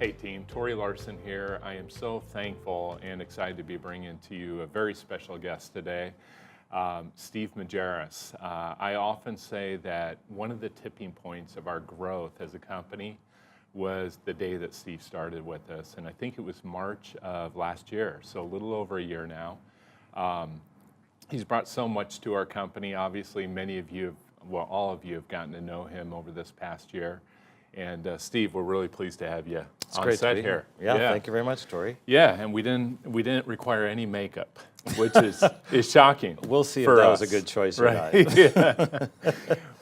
Hey team, Torrey Larsen here. I am so thankful and excited to be bringing to you a very special guest today, Steve Majerus. I often say that one of the tipping points of our growth as a company was the day that Steve started with us, and I think it was March of last year, so a little over a year now. He's brought so much to our company. Obviously, many of you, well, all of you have gotten to know him over this past year. And Steve, we're really pleased to have you on set here. Yeah, thank you very much, Torrey. Yeah, and we didn't require any makeup, which is shocking. We'll see if that was a good choice or not. Yeah.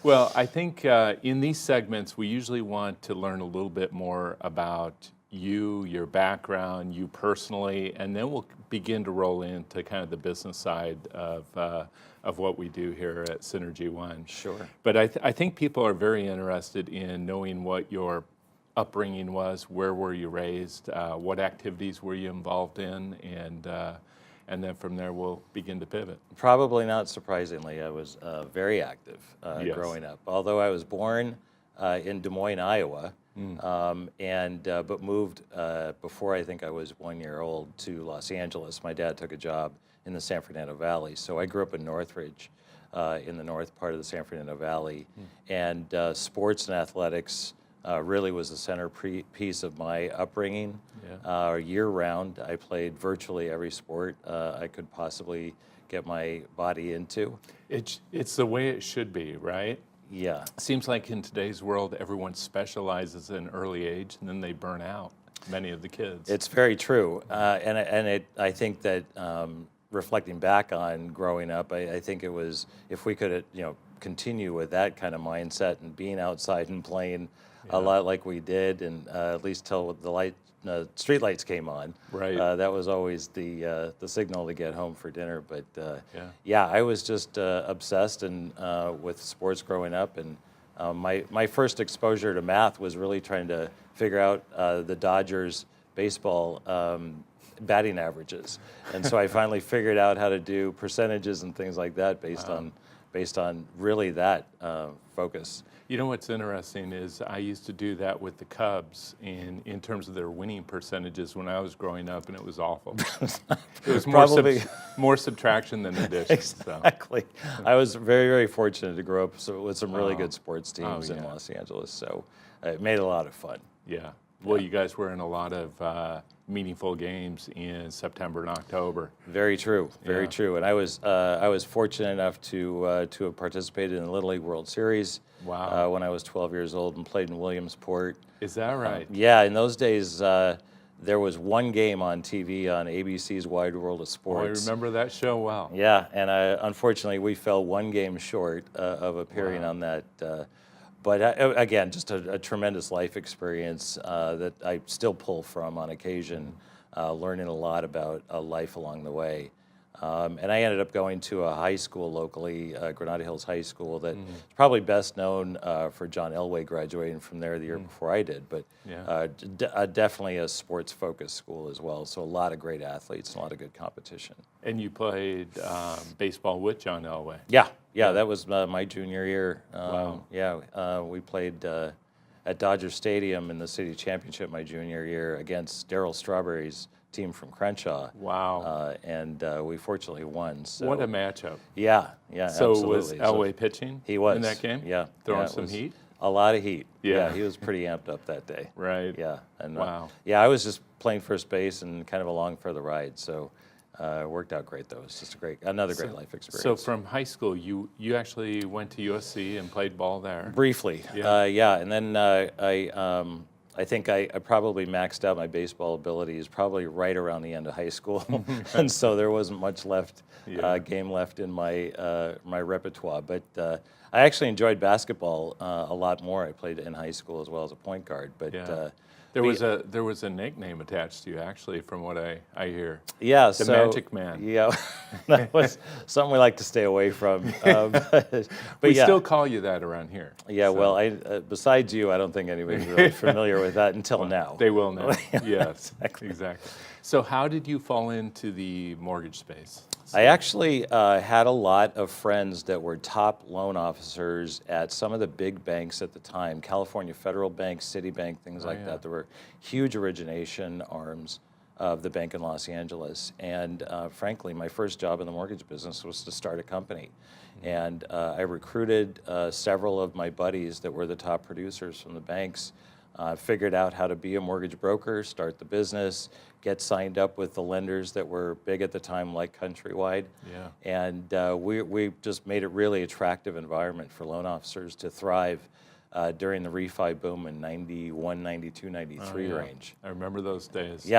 Well, I think in these segments we usually want to learn a little bit more about you, your background, you personally, and then we'll begin to roll into kind of the business side of what we do here at Synergy One. Sure. But I think people are very interested in knowing what your upbringing was, where were you raised, what activities were you involved in, and then from there we'll begin to pivot. Probably not surprisingly, I was very active Yes. growing up. Although I was born in Des Moines, Iowa, but moved before I think I was 1 year old to Los Angeles. My dad took a job in the San Fernando Valley, so I grew up in Northridge, in the north part of the San Fernando Valley, and sports and athletics really was the centerpiece of my upbringing. Yeah. Year-round, I played virtually every sport I could possibly get my body into. It's the way it should be, right? Yeah. Seems like in today's world, everyone specializes in early age, and then they burn out, many of the kids. It's very true, I think that reflecting back on growing up, I think it was, if we could continue with that kind of mindset and being outside and playing a lot like we did, and at least till the street lights came on. Right. That was always the signal to get home for dinner. But yeah, I was just obsessed with sports growing up, and my first exposure to math was really trying to figure out the Dodgers baseball batting averages, and so I finally figured out how to do percentages and things like that based on really that focus. You know what's interesting is I used to do that with the Cubs in terms of their winning percentages when I was growing up, and it was awful. It was more subtraction than addition. Exactly. So. I was very, very fortunate to grow up with some really good sports teams yeah. in Los Angeles, so it made it a lot of fun. Yeah. Well, you guys were in a lot of meaningful games in September and October. Very true, very true. And I was fortunate enough to have participated in the Little League World Series. Wow. When I was 12 years old and played in Williamsport. Is that right? Yeah, in those days there was one game on TV on ABC's Wide World of Sports. Oh, I remember that show well. Yeah, and unfortunately we fell one game short of appearing on that. But again, just a tremendous life experience that I still pull from on occasion, learning a lot about life along the way. And I ended up going to a high school locally, Granada Hills High School, that is probably best known for John Elway graduating from there the year before I did, but definitely a sports-focused school as well, so a lot of great athletes and a lot of good competition. And you played baseball with John Elway? Yeah, that was my junior year. Wow. Yeah, we played at Dodger Stadium in the city championship my junior year against Darryl Strawberry's team from Crenshaw. Wow. And we fortunately won. So. What a matchup. Yeah, So absolutely. was Elway pitching? He was. In that game? Yeah. Throwing some heat? A lot of heat. Yeah. He was pretty amped up that day. Right. Yeah. And wow. Yeah, I was just playing first base and kind of along for the ride. So it worked out great, though. It's just another great life experience. So from high school, you actually went to USC and played ball there? Briefly. Yeah. And then I think I probably maxed out my baseball abilities probably right around the end of high school, and so there wasn't much game left in my my repertoire. But I actually enjoyed basketball a lot more. I played in high school as well as a point guard. But there was a nickname attached to you, actually, from what I hear. Yeah, the Magic Man. Yeah, that was something we like to stay away from. But we still call you that around here. Yeah, so. Well, besides you, I don't think anybody's really familiar with that until now. They will now. Yes, exactly. So how did you fall into the mortgage space? I actually had a lot of friends that were top loan officers at some of the big banks at the time, California Federal Bank, Citibank, things like that. There were huge origination arms of the bank in Los Angeles. And frankly, my first job in the mortgage business was to start a company. And I recruited several of my buddies that were the top producers from the banks, figured out how to be a mortgage broker, start the business, get signed up with the lenders that were big at the time, like Countrywide. And we just made it really attractive environment for loan officers to thrive during the refi boom in 91, 92, 93 range. I remember those days.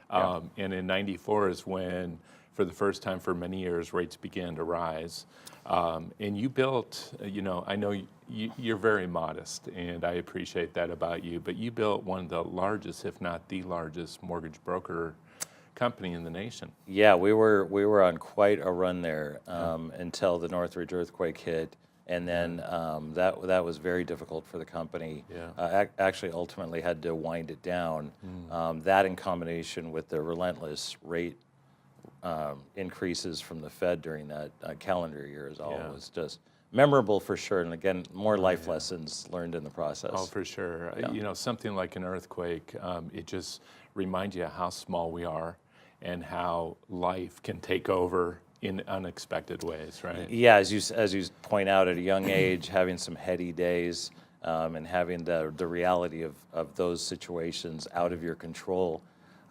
And in 94 is when, for the first time for many years, rates began to rise. And you built, I know you're very modest, and I appreciate that about you, but you built one of the largest, if not the largest, mortgage broker company in the nation. Yeah, we were on quite a run there until the Northridge earthquake hit. And then that was very difficult for the company. Actually, ultimately had to wind it down. That in combination with the relentless rate increases from the Fed during that calendar year was just memorable for sure. And again, more life lessons learned in the process. Oh, for sure. Something like an earthquake, it just reminds you how small we are and how life can take over in unexpected ways, right? Yeah, as you point out, at a young age, having some heady days and having the reality of those situations out of your control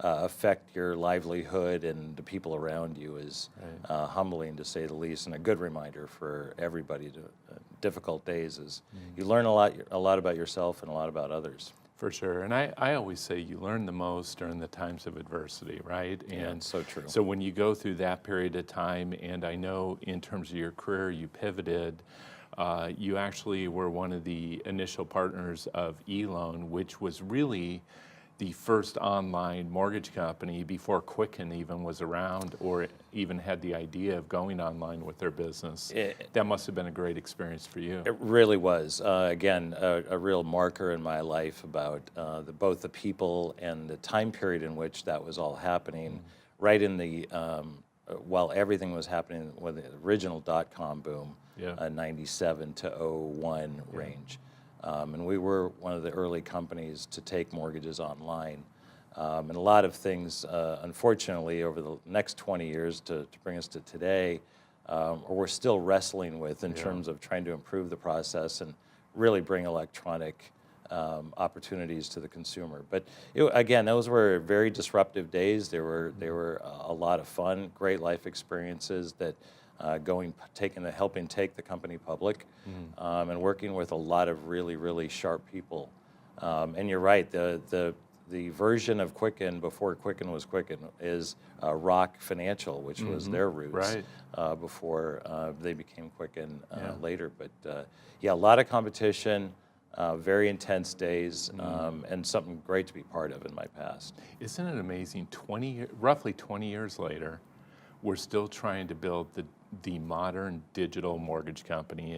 affect your livelihood and the people around you is humbling, to say the least, and a good reminder for everybody. Difficult days is you learn a lot about yourself and a lot about others. For sure, and I always say you learn the most during the times of adversity, right? And so true. So when you go through that period of time, and I know in terms of your career, you pivoted. You actually were one of the initial partners of eLoan, which was really the first online mortgage company before Quicken even was around or even had the idea of going online with their business. That must have been a great experience for you. It really was. Again, a real marker in my life about both the people and the time period in which that was all happening, right in the, while everything was happening with the original dot-com boom, 97 to 01 range. And we were one of the early companies to take mortgages online. And a lot of things, unfortunately, over the next 20 years to bring us to today, we're still wrestling with in terms of trying to improve the process and really bring electronic opportunities to the consumer. But again, those were very disruptive days. They were a lot of fun, great life experiences that helping take the company public, and working with a lot of really sharp people. And you're right, the version of Quicken before Quicken was Quicken is Rock Financial, which was their roots before they became Quicken later. But a lot of competition, very intense days, and something great to be part of in my past. Isn't it amazing? Roughly 20 years later, we're still trying to build the modern digital mortgage company,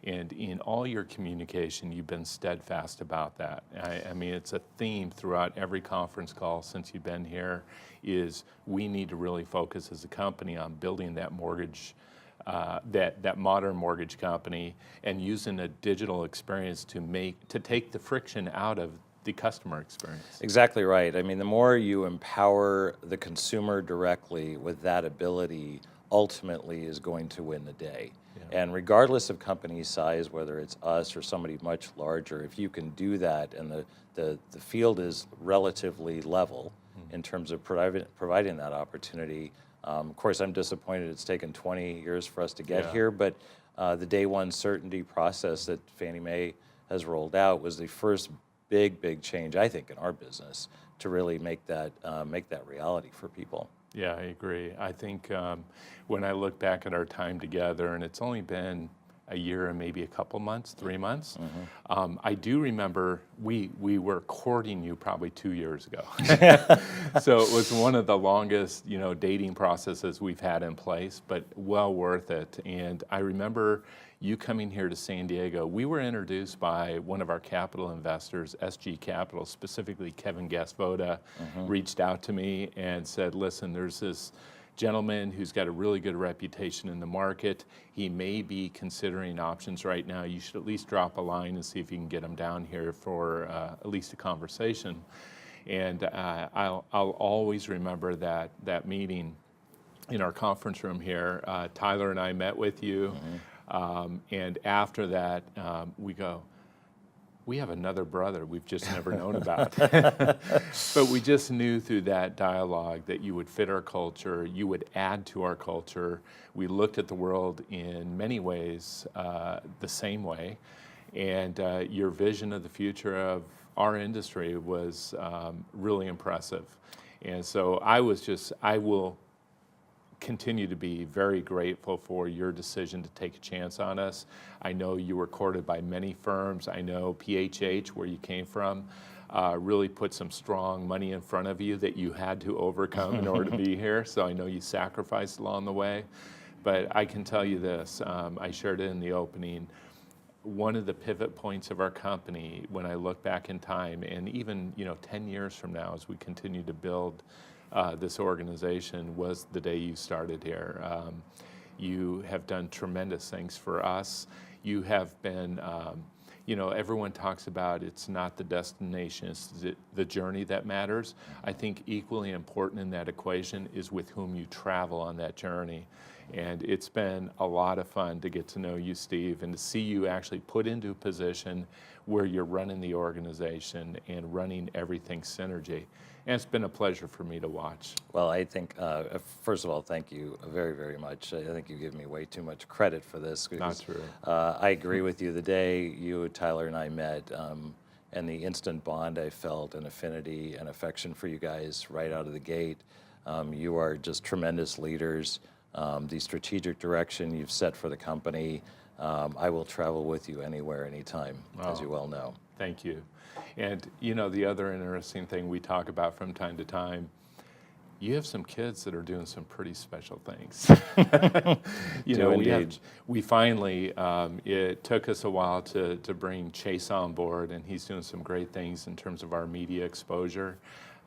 and in all your communication, you've been steadfast about that. I mean, it's a theme throughout every conference call since you've been here, is we need to really focus as a company on building that mortgage, that modern mortgage company, and using a digital experience to take the friction out of the customer experience. Exactly right. I mean, the more you empower the consumer directly with that ability, ultimately is going to win the day. And regardless of company size, whether it's us or somebody much larger, if you can do that and the field is relatively level in terms of providing that opportunity. Of course, I'm disappointed it's taken 20 years for us to get here, but the day one certainty process that Fannie Mae has rolled out was the first big change, I think, in our business to really make that reality for people. Yeah, I agree. I think when I look back at our time together, and it's only been a year and maybe a couple months, 3 months, I do remember we were courting you probably 2 years ago. So it was one of the longest, dating processes we've had in place, but well worth it. And I remember you coming here to San Diego. We were introduced by one of our capital investors, SG Capital, specifically Kevin Gasvoda, reached out to me and said, listen, there's this gentleman who's got a really good reputation in the market. He may be considering options right now. You should at least drop a line and see if you can get him down here for at least a conversation. And I'll always remember that meeting in our conference room here. Tyler and I met with you, and after that, we go, we have another brother we've just never known about. But we just knew through that dialogue that you would fit our culture, you would add to our culture. We looked at the world in many ways the same way, and your vision of the future of our industry was really impressive. And so I will continue to be very grateful for your decision to take a chance on us. I know you were courted by many firms. I know PHH, where you came from, really put some strong money in front of you that you had to overcome in order to be here. So I know you sacrificed along the way. But I can tell you this, I shared it in the opening, one of the pivot points of our company, when I look back in time, and even 10 years from now as we continue to build this organization, was the day you started here. You have done tremendous things for us. You have been, everyone talks about it's not the destination, it's the journey that matters. I think equally important in that equation is with whom you travel on that journey. And it's been a lot of fun to get to know you, Steve, and to see you actually put into a position where you're running the organization and running everything synergy. And it's been a pleasure for me to watch. Well, I think, first of all, thank you very, very much. I think you give me way too much credit for this. Not true. I agree with you. The day you, Tyler, and I met, and the instant bond I felt, and affinity and affection for you guys right out of the gate. You are just tremendous leaders. The strategic direction you've set for the company, I will travel with you anywhere, anytime, as you well know. Thank you. And the other interesting thing we talk about from time to time, you have some kids that are doing some pretty special things. We finally, it took us a while to bring Chase on board, and he's doing some great things in terms of our media exposure.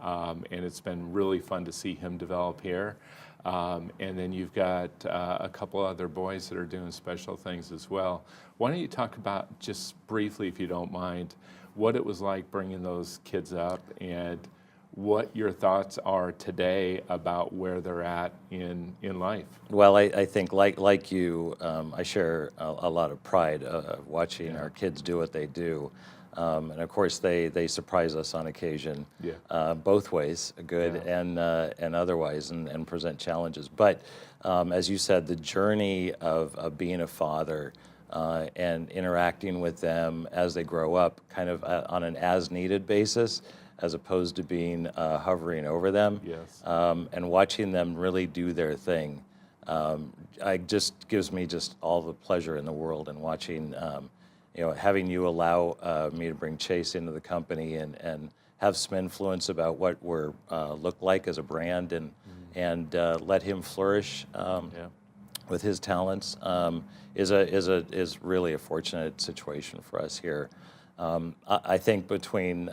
And it's been really fun to see him develop here. And then you've got a couple other boys that are doing special things as well. Why don't you talk about, just briefly, if you don't mind, what it was like bringing those kids up and what your thoughts are today about where they're at in life? Well, I think like you, I share a lot of pride watching our kids do what they do. And of course, they surprise us on occasion, both ways, good and otherwise, and present challenges. But as you said, the journey of being a father and interacting with them as they grow up, kind of on an as-needed basis, as opposed to being hovering over them, and watching them really do their thing, it just gives me just all the pleasure in the world in watching. Having you allow me to bring Chase into the company and have some influence about what we're look like as a brand, and let him flourish with his talents is really a fortunate situation for us here. I think between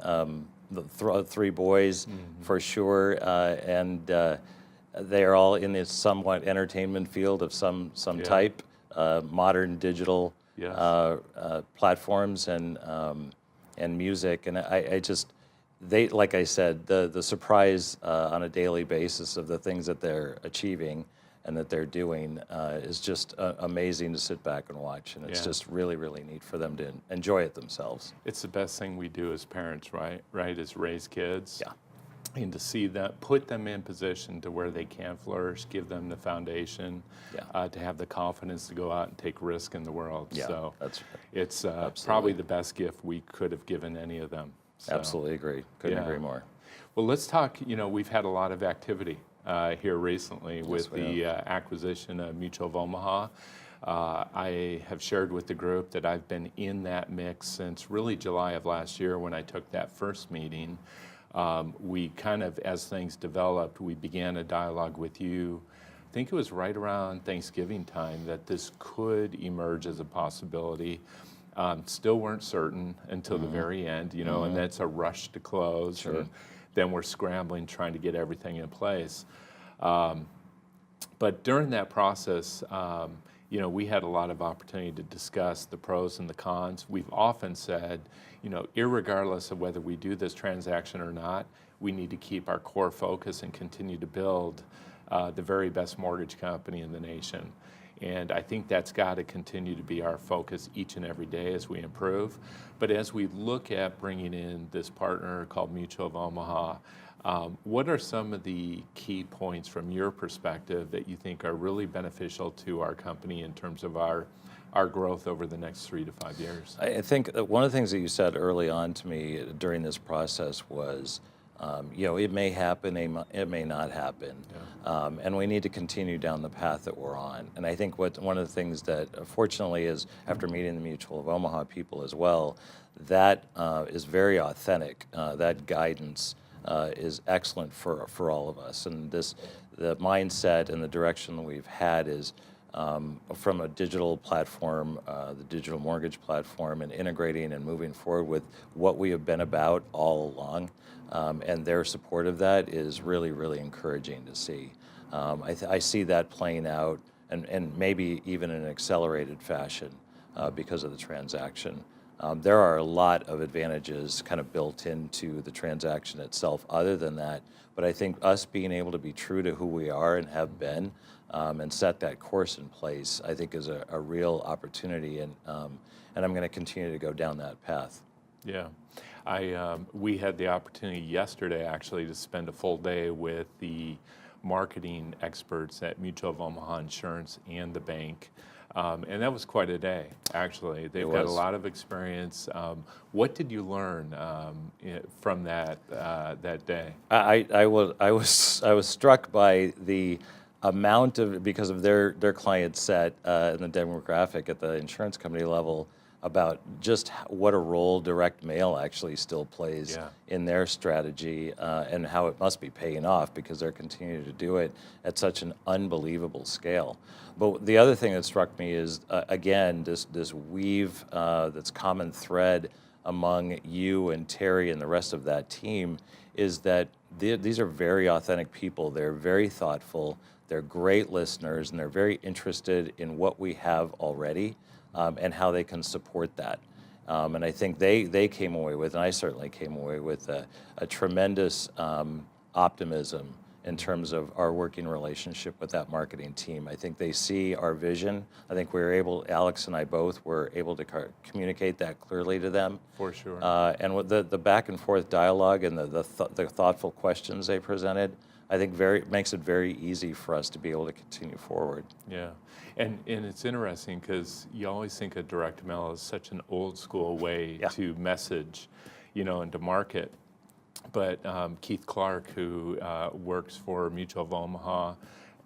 the three boys, for sure, and they are all in this somewhat entertainment field of some type, modern digital. Platforms and music, and I just, they, like I said, the surprise on a daily basis of the things that they're achieving and that they're doing is just amazing to sit back and watch, and it's just really, really neat for them to enjoy it themselves. It's the best thing we do as parents, right? Is raise kids. And to see that, put them in position to where they can flourish, give them the foundation, to have the confidence to go out and take risk in the world. So that's right. It's probably the best gift we could have given any of them. So, absolutely agree. Couldn't agree more. Well, let's talk. We've had a lot of activity here recently with the acquisition of Mutual of Omaha. I have shared with the group that I've been in that mix since really July of last year when I took that first meeting. We kind of, as things developed, we began a dialogue with you. I think it was right around Thanksgiving time that this could emerge as a possibility. Still weren't certain until the very end, and that's a rush to close. And then we're scrambling, trying to get everything in place. But during that process, you know, we had a lot of opportunity to discuss the pros and the cons. We've often said, you know, irregardless of whether we do this transaction or not, we need to keep our core focus and continue to build the very best mortgage company in the nation. And I think that's got to continue to be our focus each and every day as we improve. But as we look at bringing in this partner called Mutual of Omaha, what are some of the key points from your perspective that you think are really beneficial to our company in terms of our growth over the next 3 to 5 years? I think that one of the things that you said early on to me during this process was, you know, it may happen, it may not happen, and we need to continue down the path that we're on. And I think one of the things that, fortunately, is after meeting the Mutual of Omaha people as well, that is very authentic. That guidance is excellent for all of us. And the mindset and the direction that we've had is from a digital platform, the digital mortgage platform, and integrating and moving forward with what we have been about all along. And their support of that is really, really encouraging to see. I see that playing out, and maybe even in an accelerated fashion because of the transaction. There are a lot of advantages kind of built into the transaction itself other than that, but I think us being able to be true to who we are and have been and set that course in place, I think is a real opportunity, and I'm going to continue to go down that path. Yeah. We had the opportunity yesterday actually to spend a full day with the marketing experts at Mutual of Omaha Insurance and the bank. And that was quite a day, actually. They've got a lot of experience. What did you learn from that day? I was struck by the amount of, because of their client set and the demographic at the insurance company level, about just what a role direct mail actually still plays in their strategy and how it must be paying off because they're continuing to do it at such an unbelievable scale. But the other thing that struck me is, again, this weave that's common thread among you and Terry and the rest of that team is that these are very authentic people. They're very thoughtful, they're great listeners, and they're very interested in what we have already. And how they can support that. And I think they came away with, and I certainly came away with, a tremendous optimism in terms of our working relationship with that marketing team. I think they see our vision. I think Alex and I both were able to communicate that clearly to them. For sure. And with the back and forth dialogue and the thoughtful questions they presented, I think makes it very easy for us to be able to continue forward. Yeah, and it's interesting because you always think of direct mail as such an old school way to message, you know, and to market. But Keith Clark, who works for Mutual of Omaha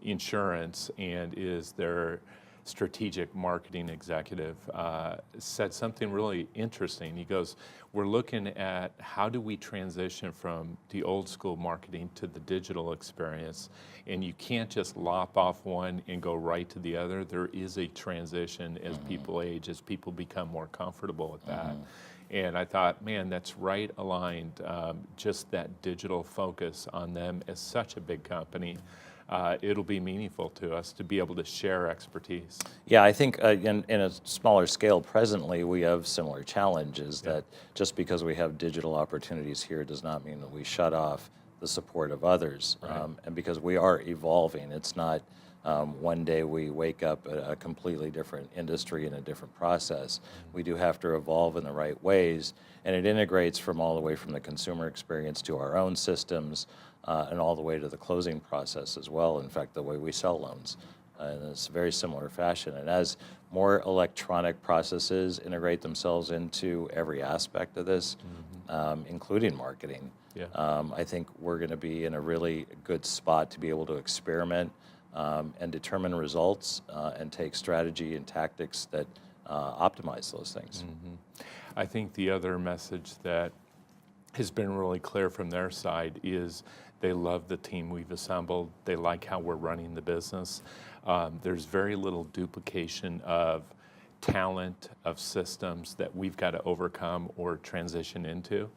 Insurance and is their strategic marketing executive, said something really interesting. He goes, we're looking at how do we transition from the old school marketing to the digital experience, and you can't just lop off one and go right to the other. There is a transition as people age, as people become more comfortable with that. And I thought, man, that's right aligned, just that digital focus on them as such a big company. It'll be meaningful to us to be able to share expertise. Yeah, I think in a smaller scale presently, we have similar challenges that just because we have digital opportunities here does not mean that we shut off the support of others. Right. And because we are evolving, it's not one day we wake up a completely different industry and a different process. We do have to evolve in the right ways, and it integrates from all the way from the consumer experience to our own systems, and all the way to the closing process as well. In fact, the way we sell loans, in a very similar fashion. And as more electronic processes integrate themselves into every aspect of this, including marketing, I think we're going to be in a really good spot to be able to experiment and determine results and take strategy and tactics that optimize those things. I think the other message that has been really clear from their side is they love the team we've assembled. They like how we're running the business. There's very little duplication of talent, of systems that we've got to overcome or transition into.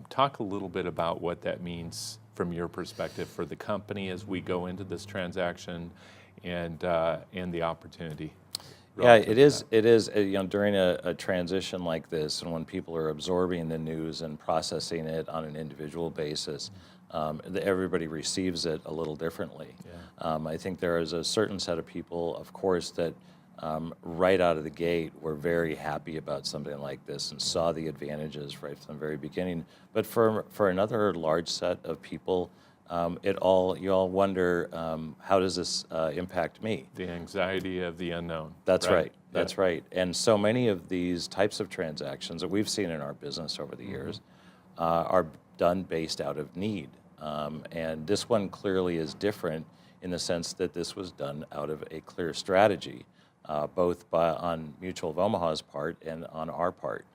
Talk a little bit about what that means from your perspective for the company as we go into this transaction and the opportunity? Yeah, it is. It is. During a transition like this, and when people are absorbing the news and processing it on an individual basis, everybody receives it a little differently. Yeah. I think there is a certain set of people, of course, that right out of the gate were very happy about something like this and saw the advantages right from the very beginning. But for another large set of people, you all wonder, how does this impact me? The anxiety of the unknown. That's right. Yeah. That's right. And so many of these types of transactions that we've seen in our business over the years are done based out of need. And this one clearly is different in the sense that this was done out of a clear strategy, both on Mutual of Omaha's part and on our part.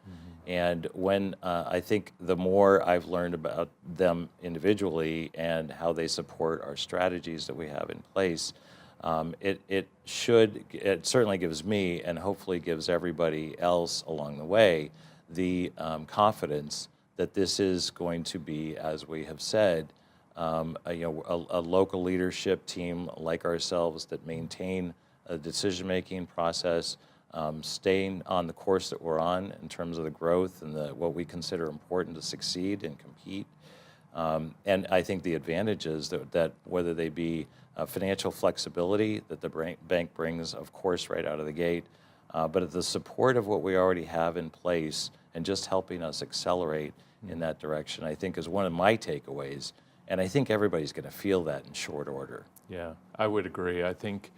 And when I think the more I've learned about them individually and how they support our strategies that we have in place, it certainly gives me and hopefully gives everybody else along the way the confidence that this is going to be, as we have said, a local leadership team like ourselves that maintain a decision-making process, staying on the course that we're on in terms of the growth and what we consider important to succeed and compete. And I think the advantages that whether they be financial flexibility that the bank brings, of course, right out of the gate, but the support of what we already have in place and just helping us accelerate in that direction, I think is one of my takeaways. And I think everybody's going to feel that in short order. Yeah, I would agree. I think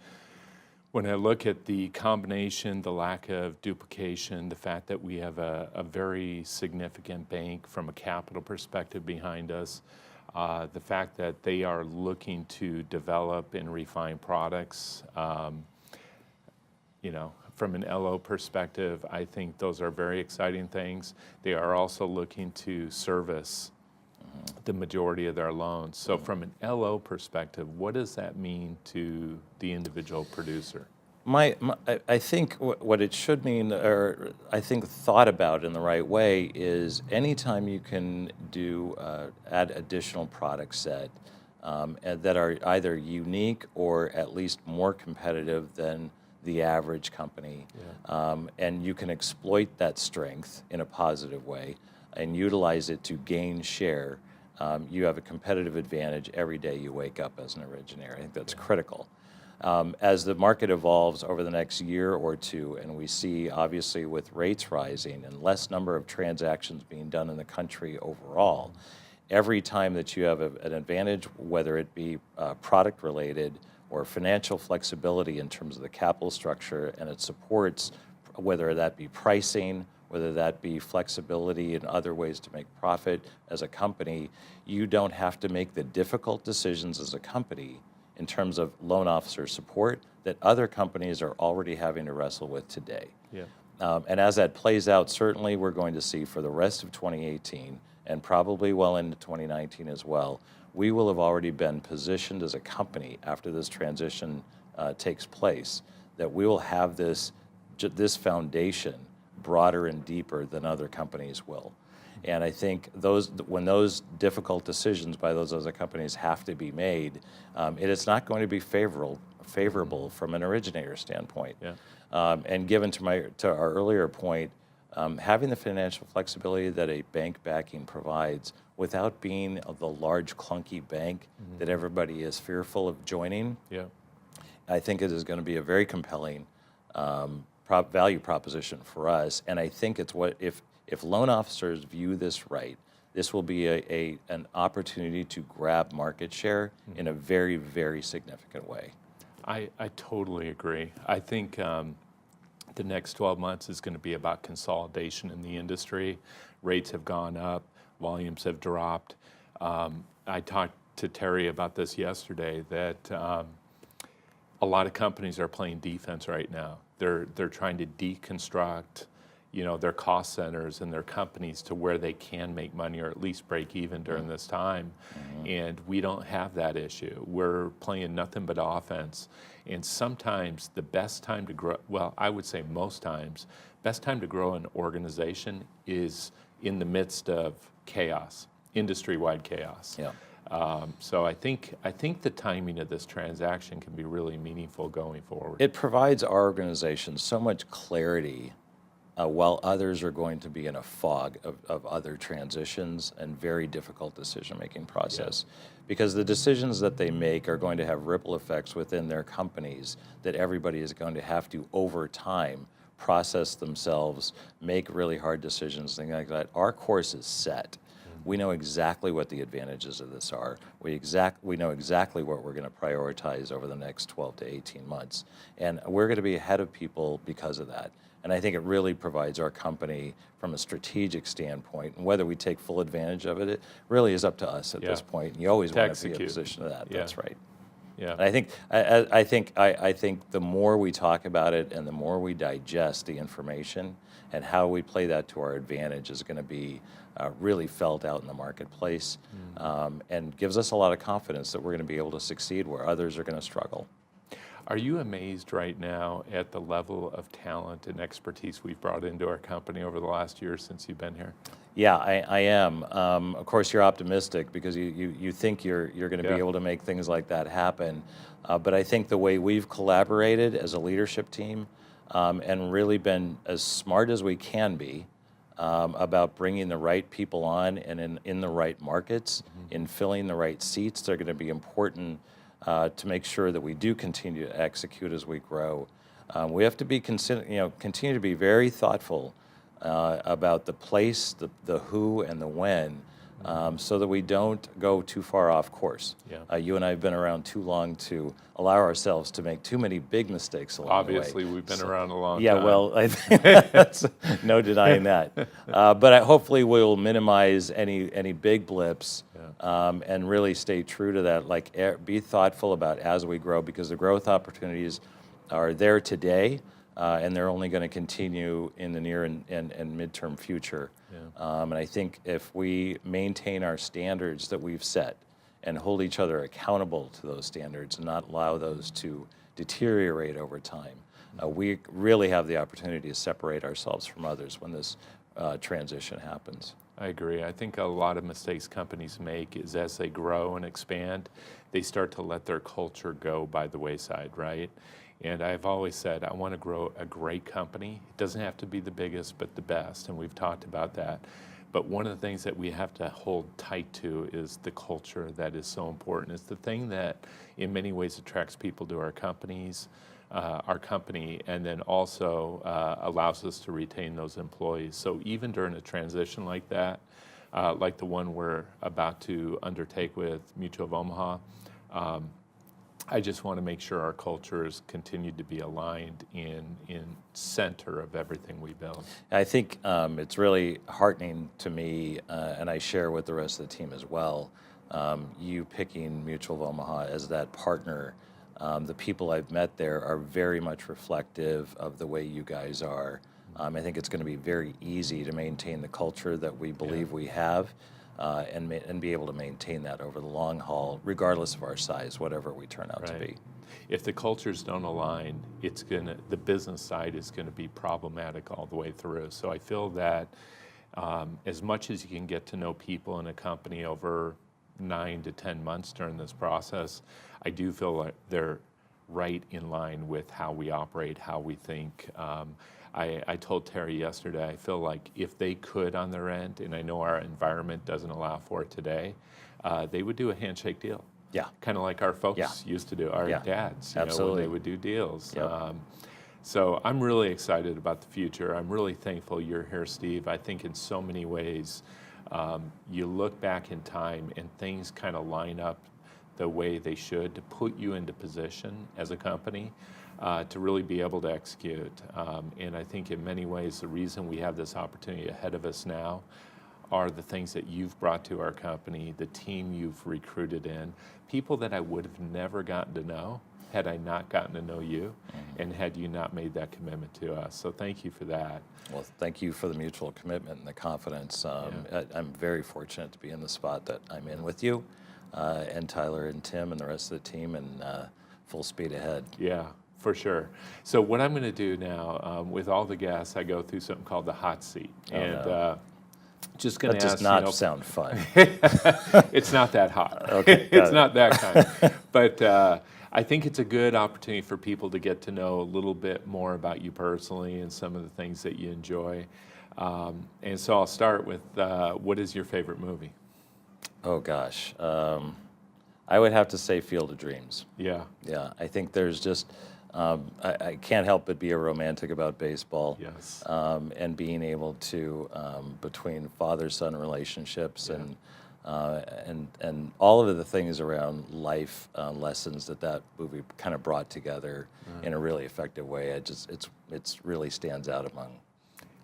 when I look at the combination, the lack of duplication, the fact that we have a very significant bank from a capital perspective behind us, the fact that they are looking to develop and refine products, from an LO perspective, I think those are very exciting things. They are also looking to service the majority of their loans. So from an LO perspective, what does that mean to the individual producer? I think what it should mean, or I think thought about in the right way, is anytime you can add additional product set that are either unique or at least more competitive than the average company, and you can exploit that strength in a positive way and utilize it to gain share, you have a competitive advantage every day you wake up as an originator. I think that's critical. As the market evolves over the next year or two, and we see obviously with rates rising and less number of transactions being done in the country overall, every time that you have an advantage, whether it be product related or financial flexibility in terms of the capital structure, and it supports whether that be pricing, whether that be flexibility and other ways to make profit as a company, you don't have to make the difficult decisions as a company in terms of loan officer support that other companies are already having to wrestle with today. Yeah. And as that plays out, certainly we're going to see for the rest of 2018 and probably well into 2019 as well, we will have already been positioned as a company after this transition takes place, that we will have this foundation broader and deeper than other companies will. And I think when those difficult decisions by those other companies have to be made, it is not going to be favorable from an originator standpoint. Yeah. And given to our earlier point, having the financial flexibility that a bank backing provides without being the large clunky bank that everybody is fearful of joining, I think it is going to be a very compelling value proposition for us. And I think it's if loan officers view this right, this will be an opportunity to grab market share in a very, very significant way. I totally agree. I think the next 12 months is going to be about consolidation in the industry. Rates have gone up, volumes have dropped. I talked to Terry about this yesterday, that a lot of companies are playing defense right now. They're trying to deconstruct their cost centers and their companies to where they can make money or at least break even during this time. And we don't have that issue. We're playing nothing but offense. And sometimes the best time to grow, well, I would say most times, best time to grow an organization is in the midst of chaos, industry-wide chaos. Yeah. So I think the timing of this transaction can be really meaningful going forward. It provides our organization so much clarity while others are going to be in a fog of other transitions and very difficult decision-making process. Because the decisions that they make are going to have ripple effects within their companies that everybody is going to have to, over time, process themselves, make really hard decisions, things like that. Our course is set. We know exactly what the advantages of this are. We know exactly what we're going to prioritize over the next 12 to 18 months. And we're going to be ahead of people because of that. And I think it really provides our company from a strategic standpoint. And whether we take full advantage of it, it really is up to us at this point. And you always want to be in a position of that. That's right. Yeah. And I think the more we talk about it and the more we digest the information and how we play that to our advantage is going to be really felt out in the marketplace, and gives us a lot of confidence that we're going to be able to succeed where others are going to struggle. Are you amazed right now at the level of talent and expertise we've brought into our company over the last year since you've been here? Yeah, I am. Of course, you're optimistic because you think you're going to be able to make things like that happen. But I think the way we've collaborated as a leadership team and really been as smart as we can be about bringing the right people on and in the right markets, in filling the right seats, they're going to be important to make sure that we do continue to execute as we grow. We have to be continue to be very thoughtful about the place, the who, and the when, so that we don't go too far off course. You and I have been around too long to allow ourselves to make too many big mistakes along the way. Obviously, we've been around a long time. Yeah, well, I think that's no denying that. But hopefully we'll minimize any big blips and really stay true to that. Like, be thoughtful about as we grow, because the growth opportunities are there today, and they're only going to continue in the near and midterm future. And I think if we maintain our standards that we've set and hold each other accountable to those standards and not allow those to deteriorate over time, we really have the opportunity to separate ourselves from others when this transition happens. I agree. I think a lot of mistakes companies make is as they grow and expand, they start to let their culture go by the wayside, right? And I've always said, I want to grow a great company. It doesn't have to be the biggest, but the best, and we've talked about that. But one of the things that we have to hold tight to is the culture that is so important. It's the thing that in many ways attracts people to our company, and then also allows us to retain those employees. So even during a transition like that, like the one we're about to undertake with Mutual of Omaha, I just want to make sure our cultures continue to be aligned in center of everything we build. I think it's really heartening to me, and I share with the rest of the team as well, you picking Mutual of Omaha as that partner. The people I've met there are very much reflective of the way you guys are. I think it's going to be very easy to maintain the culture that we believe we have, and be able to maintain that over the long haul, regardless of our size, whatever we turn out to be. If the cultures don't align, the business side is going to be problematic all the way through. So I feel that as much as you can get to know people in a company over 9 to 10 months during this process, I do feel like they're right in line with how we operate, how we think. I told Terry yesterday, I feel like if they could on their end, and I know our environment doesn't allow for it today, they would do a handshake deal. Yeah. Kind of like our folks used to do, our dads, Absolutely. when they would do deals. Yep. So I'm really excited about the future. I'm really thankful you're here, Steve. I think in so many ways, you look back in time and things kind of line up the way they should to put you into position as a company to really be able to execute. And I think in many ways, the reason we have this opportunity ahead of us now are the things that you've brought to our company, the team you've recruited in, people that I would have never gotten to know had I not gotten to know you and had you not made that commitment to us. So thank you for that. Well, thank you for the mutual commitment and the confidence. I'm very fortunate to be in the spot that I'm in with you, and Tyler and Tim and the rest of the team, and full speed ahead. Yeah, for sure. So what I'm going to do now, with all the guests, I go through something called the hot seat. just going That to does ask, not sound fun. it's not that hot. Okay, It's got it. not that kind. But I think it's a good opportunity for people to get to know a little bit more about you personally and some of the things that you enjoy. And so I'll start with, what is your favorite movie? Oh gosh, I would have to say Field of Dreams. Yeah. Yeah, I think there's just I can't help but be a romantic about baseball. Yes. And being able to between father-son relationships and all of the things around life lessons that movie kind of brought together in a really effective way. It's really stands out among.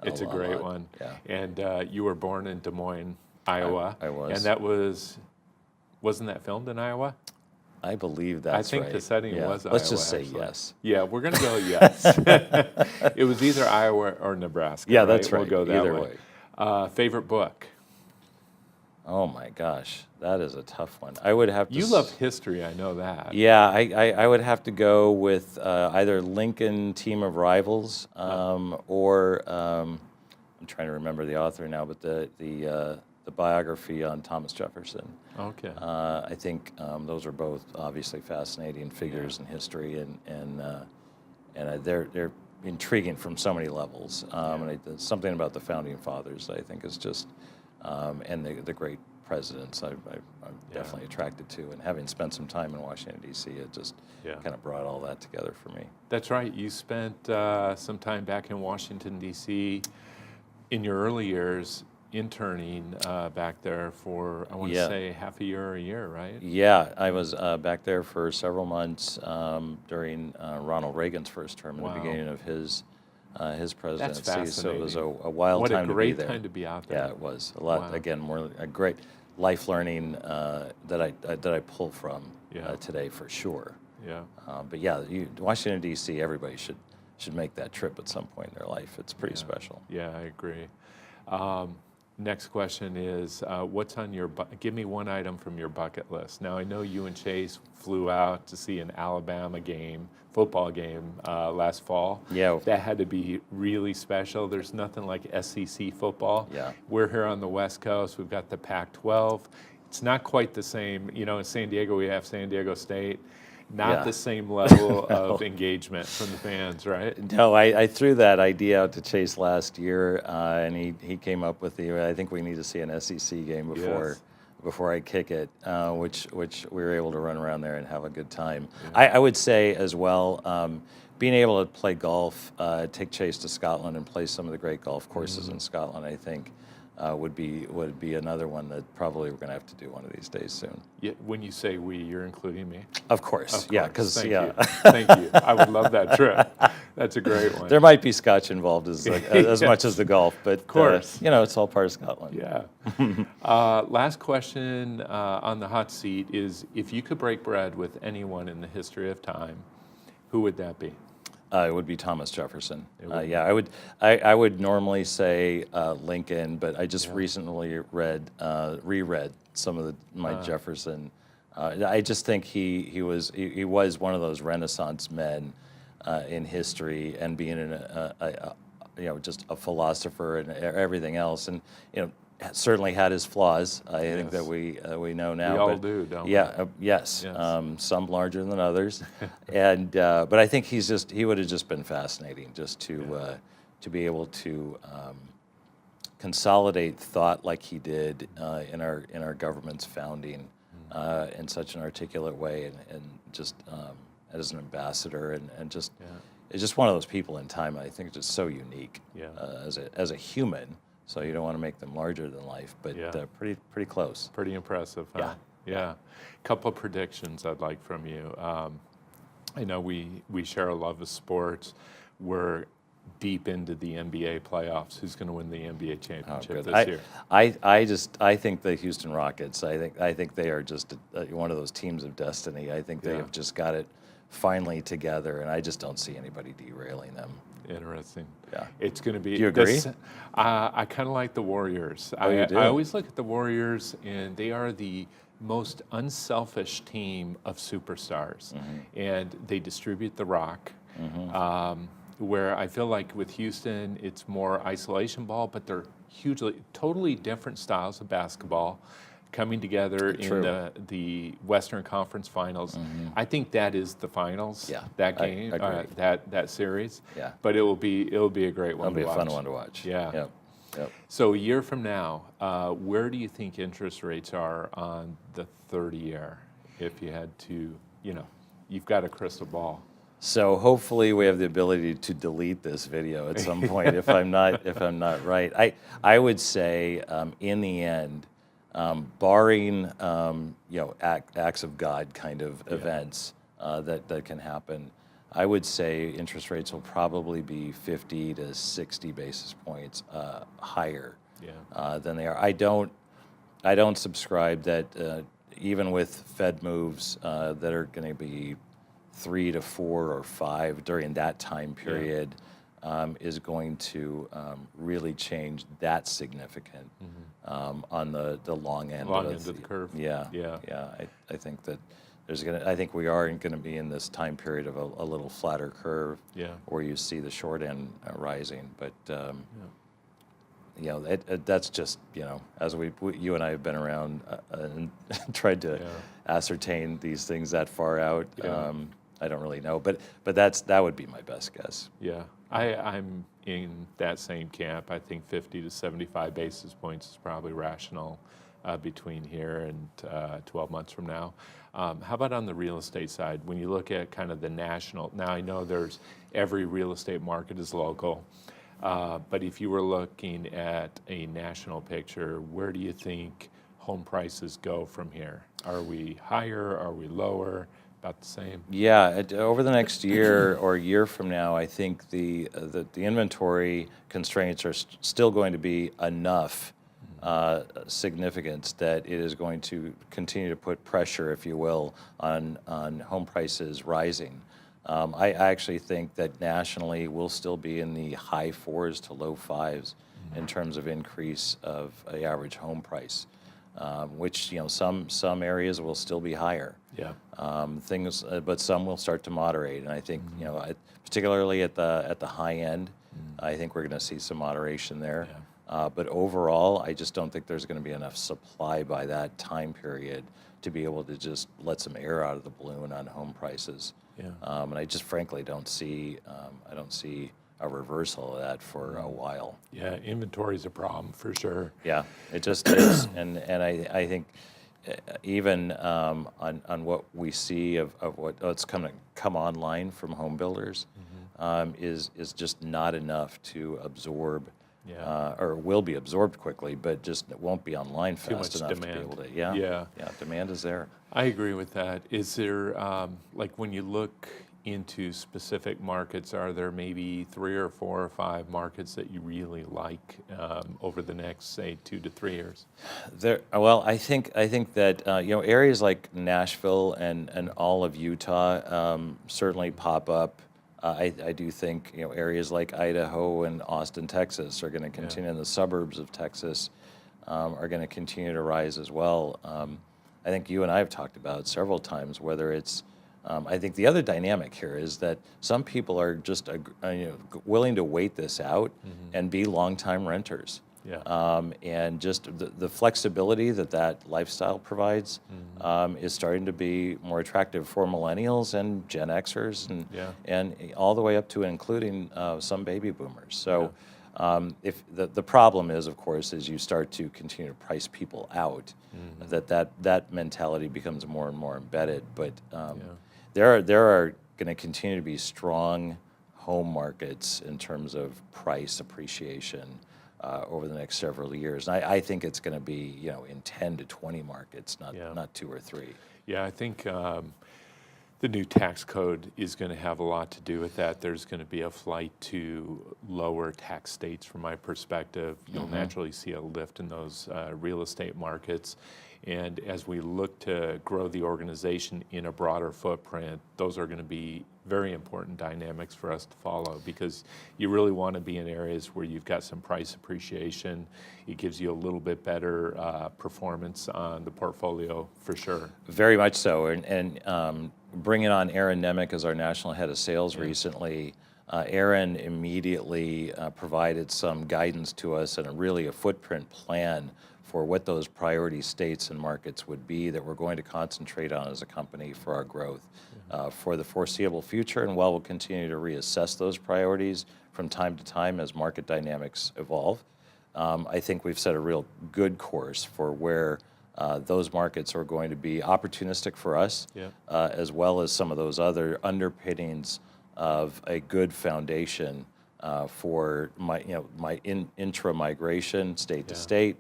It's a great one. Yeah. And you were born in Des Moines, Iowa. I was. And wasn't that filmed in Iowa? I believe that's I think right. the setting Yeah. was Iowa. Let's just say actually. yes. Yeah, we're going to go yes. It was either Iowa or Nebraska. Yeah, that's right. We'll go that Either way. Favorite book? Oh my gosh, that is a tough one. I would have to. You love history, I know that. Yeah, I would have to go with either Lincoln Team of Rivals or I'm trying to remember the author now, but the biography on Thomas Jefferson. Okay. I think those are both obviously fascinating figures in history, and they're intriguing from so many levels. Something about the founding fathers I think is just and the great presidents I'm definitely attracted to, and having spent some time in Washington D.C., it just kind of brought all that together for me. That's right. You spent some time back in Washington D.C. in your early years interning back there for, I want to say, half a year or a year, right? Yeah, I was back there for several months during Ronald Reagan's first term, in the beginning of his presidency. That's so it was a fascinating. wild What time a great to be there. time to be out there. Yeah, it was a lot. Again, a great life learning that I pull from today for sure. Yeah. But yeah, Washington D.C. Everybody should make that trip at some point in their life. It's pretty special. Yeah, I agree. Next question is, what's on your give me one item from your bucket list. Now, I know you and Chase flew out to see an Alabama football game last fall. Yeah. That had to be really special. There's nothing like SEC football. Yeah. We're here on the West Coast. We've got the Pac-12. It's not quite the same. You know, in San Diego, we have San Diego State. Not the same level of engagement from the fans, right? No, I threw that idea out to Chase last year, and he came up with I think we need to see an SEC game before I kick it, which we were able to run around there and have a good time. I would say as well, being able to play golf, take Chase to Scotland and play some of the great golf courses in Scotland, I think would be another one that probably we're going to have to do one of these days soon. Yeah, when you say we, you're including me? Of course. Yeah, because Thank you. Thank you. I would love that trip. That's a great one. There might be Scotch involved as much as the golf, but of course. it's all part of Scotland. Yeah. Last question on the hot seat is, if you could break bread with anyone in the history of time, who would that be? It would be Thomas Jefferson. I would normally say Lincoln, but I just recently reread some of my Jefferson. I just think he was one of those Renaissance men in history, and being just a philosopher and everything else, and certainly had his flaws. I think that we know now. We all do, don't we? Yeah. Yes. Some larger than others, and but I think he would have just been fascinating just to be able to consolidate thought like he did in our government's founding in such an articulate way, and just as an ambassador, and just it's just one of those people in time. I think just so unique as a human. So you don't want to make them larger than life, but pretty close. Pretty impressive, huh? Yeah. Couple of predictions I'd like from you. I know we share a love of sports. We're deep into the NBA playoffs. Who's going to win the NBA championship this year? I think the Houston Rockets. I think they are just one of those teams of destiny. I think they have just got it finally together, and I just don't see anybody derailing them. Interesting. Yeah. It's going to be. Do you agree? I kind of like the Warriors. You do? I always look at the Warriors, and they are the most unselfish team of superstars, and they distribute the rock. Where I feel like with Houston, it's more isolation ball, but they're hugely, totally different styles of basketball coming together True. in the Western Conference Finals. I think that is the finals. Yeah, that I game, agree. that series. Yeah. But it will be a great one. That'll be to a watch. fun one to watch. Yeah. Yep. Yep. So a year from now, where do you think interest rates are on the 30-year? If you had to, you've got a crystal ball. So hopefully we have the ability to delete this video at some point if I'm not right. I would say in the end, barring acts of God kind of events that can happen, I would say interest rates will probably be 50 to 60 basis points higher than they are. I don't subscribe that even with Fed moves that are going to be 3 to 4 or 5 during that time period is going to really change that significant on the long end of the curve. Yeah. I think that I think we are going to be in this time period of a little flatter curve where you see the short end rising, but that's just as you and I have been around and tried to ascertain these things that far out. I don't really know, but that would be my best guess. Yeah, I'm in that same camp. I think 50 to 75 basis points is probably rational between here and 12 months from now. How about on the real estate side? When you look at kind of the national, now I know every real estate market is local, but if you were looking at a national picture, where do you think home prices go from here? Are we higher? Are we lower? About the same? Yeah, over the next year or a year from now, I think the inventory constraints are still going to be enough significance that it is going to continue to put pressure, if you will, on home prices rising. I actually think that nationally we'll still be in the high 4s to low 5s in terms of increase of the average home price, which some areas will still be higher. Yeah. But some will start to moderate, and I think particularly at the high end, I think we're going to see some moderation there. Yeah. But overall, I just don't think there's going to be enough supply by that time period to be able to just let some air out of the balloon on home prices. Yeah. And I just frankly don't see a reversal of that for a while. Yeah, inventory is a problem for sure. Yeah, it just is, and I think even on what we see of what's come online from home builders is just not enough to absorb, or will be absorbed quickly, but just it won't be online fast enough demand. To be able to. Demand is there. I agree with that. Is there like when you look into specific markets, are there maybe 3 or 4 or 5 markets that you really like over the next, say, 2 to 3 years? Well, I think that areas like Nashville and all of Utah certainly pop up. I do think areas like Idaho and Austin, Texas, are going to continue, and the suburbs of Texas are going to continue to rise as well. I think you and I have talked about several times whether it's I think the other dynamic here is that some people are just willing to wait this out and be long-time renters. Yeah. And just the flexibility that lifestyle provides is starting to be more attractive for millennials and Gen Xers and all the way up to including some baby boomers. So if the problem is, of course, as you start to continue to price people out, that mentality becomes more and more embedded. But there are going to continue to be strong home markets in terms of price appreciation over the next several years. And I think it's going to be in 10 to 20 markets, not 2 or 3. Yeah, I think the new tax code is going to have a lot to do with that. There's going to be a flight to lower tax states from my perspective. You'll naturally see a lift in those real estate markets. And as we look to grow the organization in a broader footprint, those are going to be very important dynamics for us to follow, because you really want to be in areas where you've got some price appreciation. It gives you a little bit better performance on the portfolio for sure. Very much so. And bringing on Aaron Nemec as our national head of sales recently, Aaron immediately provided some guidance to us and really a footprint plan for what those priority states and markets would be that we're going to concentrate on as a company for our growth for the foreseeable future. And while we'll continue to reassess those priorities from time to time as market dynamics evolve, I think we've set a real good course for where those markets are going to be opportunistic for us, as well as some of those other underpinnings of a good foundation for my intra-migration, state to state,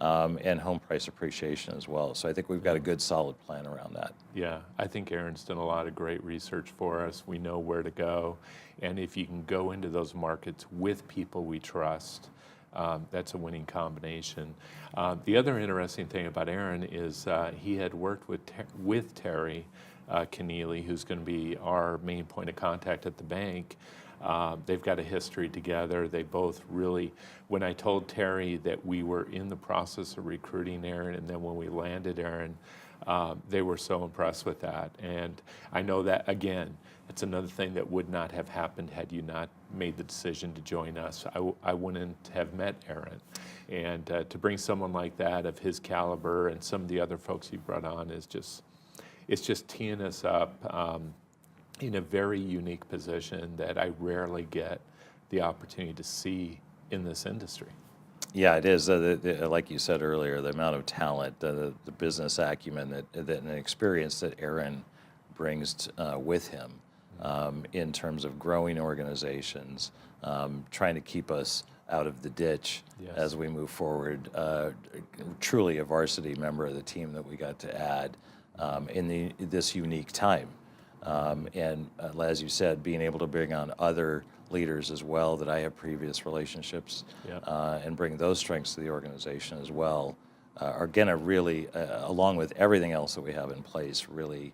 and home price appreciation as well. So I think we've got a good solid plan around that. Yeah, I think Aaron's done a lot of great research for us. We know where to go. And if you can go into those markets with people we trust, that's a winning combination. The other interesting thing about Aaron is he had worked with Terry Keneally, who's going to be our main point of contact at the bank. They've got a history together. They both really, when I told Terry that we were in the process of recruiting Aaron, and then when we landed Aaron, they were so impressed with that. And I know that, again, it's another thing that would not have happened had you not made the decision to join us. I wouldn't have met Aaron. And to bring someone like that of his caliber and some of the other folks you brought on is just, it's just teeing us up in a very unique position that I rarely get the opportunity to see in this industry. Yeah, it is. Like you said earlier, the amount of talent, the business acumen and experience that Aaron brings with him in terms of growing organizations, trying to keep us out of the ditch as we move forward. Truly a varsity member of the team that we got to add in this unique time. And as you said, being able to bring on other leaders as well that I have previous relationships and bring those strengths to the organization as well are going to really, along with everything else that we have in place, really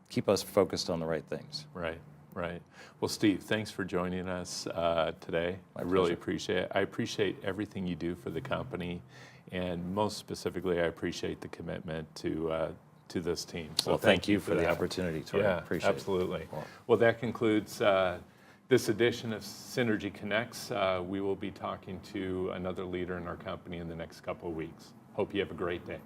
keep us focused on the right things. Right, right. Well, Steve, thanks for joining us today. My I really pleasure. appreciate it. I appreciate everything you do for the company, and most specifically, I appreciate the commitment to this team. So Well, thank you for the that. opportunity, Torrey. Yeah, Appreciate absolutely. it. Well, that concludes this edition of Synergy Connects. We will be talking to another leader in our company in the next couple of weeks. Hope you have a great day.